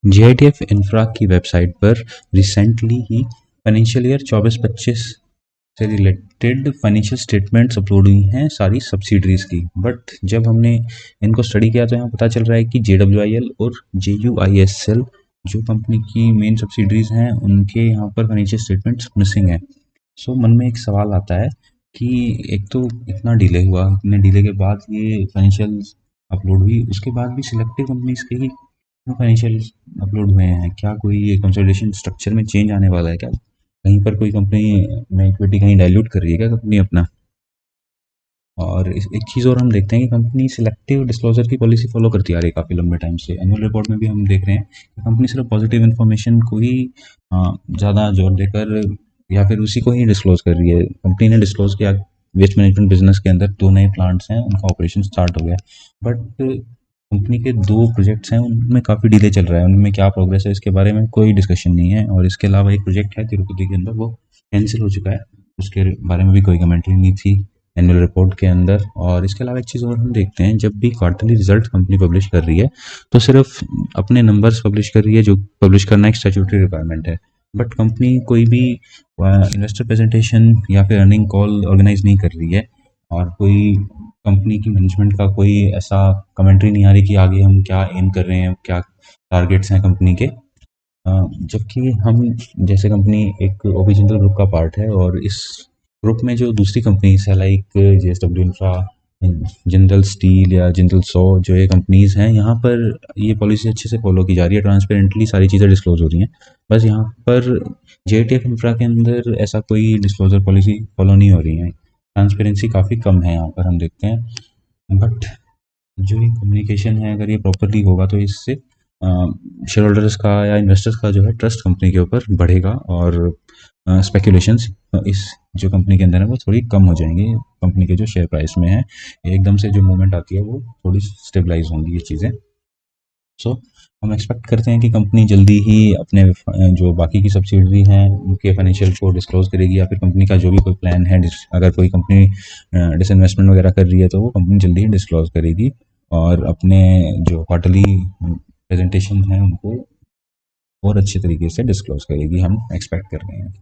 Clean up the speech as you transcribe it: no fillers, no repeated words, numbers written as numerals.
जीआईटीएफ infra की website पर recently ही financial year 24-25 से रिलेटेड फाइनेंशियल स्टेटमेंट्स अपलोड हुई हैं सारी सब्सिडरीज की। बट जब हमने इनको स्टडी किया तो यहाँ पता चल रहा है कि JWIL और JUISL जो कंपनी की मेन सब्सिडरीज हैं उनके यहाँ पर फाइनेंशियल स्टेटमेंट्स मिसिंग है। सो मन में एक सवाल आता है कि एक तो इतना डिले हुआ, इतने डिले के बाद ये फाइनेंशियल अपलोड हुई, उसके बाद भी सिलेक्टिव कंपनीज के ही फाइनेंशियल अपलोड हुए हैं। क्या कोई कंसोलिडेशन स्ट्रक्चर में चेंज आने वाला है क्या? कहीं पर कोई कंपनी में इक्विटी कहीं डाइल्यूट कर रही है क्या कंपनी अपना? और एक चीज़ और हम देखते हैं कि कंपनी सिलेक्टिव डिस्क्लोजर की पॉलिसी फॉलो करती आ रही है काफ़ी लंबे टाइम से। एनुअल रिपोर्ट में भी हम देख रहे हैं कि कंपनी सिर्फ पॉजिटिव इन्फॉर्मेशन को ही ज़्यादा जोर देकर या फिर उसी को ही डिस्क्लोज कर रही है। कंपनी ने डिस्क्लोज किया वेस्ट मैनेजमेंट बिजनेस के अंदर 2 नए प्लांट्स हैं, उनका ऑपरेशन स्टार्ट हो गया, बट कंपनी के 2 प्रोजेक्ट्स हैं उनमें काफ़ी डिले चल रहा है। उनमें क्या प्रोग्रेस है इसके बारे में कोई डिस्कशन नहीं है। और इसके अलावा एक प्रोजेक्ट है तिरुपति के अंदर, वो कैंसिल हो चुका है, उसके बारे में भी कोई कमेंट्री नहीं थी एनुअल रिपोर्ट के अंदर। और इसके अलावा एक चीज़ और हम देखते हैं, जब भी क्वार्टरली रिजल्ट कंपनी पब्लिश कर रही है तो सिर्फ अपने नंबर्स पब्लिश कर रही है, जो पब्लिश करना एक स्टैट्यूटरी रिक्वायरमेंट है। बट कंपनी कोई भी इन्वेस्टर प्रेजेंटेशन या फिर अर्निंग कॉल ऑर्गेनाइज नहीं कर रही है, और कोई कंपनी की मैनेजमेंट का कोई ऐसा कमेंट्री नहीं आ रही कि आगे हम क्या एम कर रहे हैं, क्या टारगेट्स हैं कंपनी के। जबकि हम जैसे कंपनी एक ओपी जिंदल ग्रुप का पार्ट है, और इस ग्रुप में जो दूसरी कंपनीज है like JSW infra, Jindal steel या जिंदल सौ, जो ये कंपनीज हैं, यहाँ पर ये पॉलिसी अच्छे से फॉलो की जा रही है, ट्रांसपेरेंटली सारी चीज़ें डिस्क्लोज हो रही हैं। बस यहाँ पर JTF इंफ्रा के अंदर ऐसा कोई डिस्क्लोजर पॉलिसी फॉलो नहीं हो रही है, ट्रांसपेरेंसी काफ़ी कम है यहाँ पर हम देखते हैं। बट जो ये कम्युनिकेशन है, अगर ये प्रॉपरली होगा तो इससे शेयर होल्डर्स का या इन्वेस्टर्स का जो है ट्रस्ट कंपनी के ऊपर बढ़ेगा, और स्पेकुलेशंस इस जो कंपनी के अंदर है वो थोड़ी कम हो जाएंगी। कंपनी के जो शेयर प्राइस में है एकदम से जो मूवमेंट आती है वो थोड़ी स्टेबलाइज होंगी ये चीज़ें। सो हम एक्सपेक्ट करते हैं कि कंपनी जल्दी ही अपने जो बाकी की सब्सिडरी हैं उनके फाइनेंशियल को डिस्क्लोज करेगी, या फिर कंपनी का जो भी कोई प्लान है, अगर कोई कंपनी डिसइन्वेस्टमेंट वगैरह कर रही है तो वो कंपनी जल्दी ही डिस्क्लोज करेगी, और अपने जो क्वार्टरली प्रेजेंटेशन है उनको और अच्छे तरीके से डिस्क्लोज करेगी, हम एक्सपेक्ट कर रहे हैं।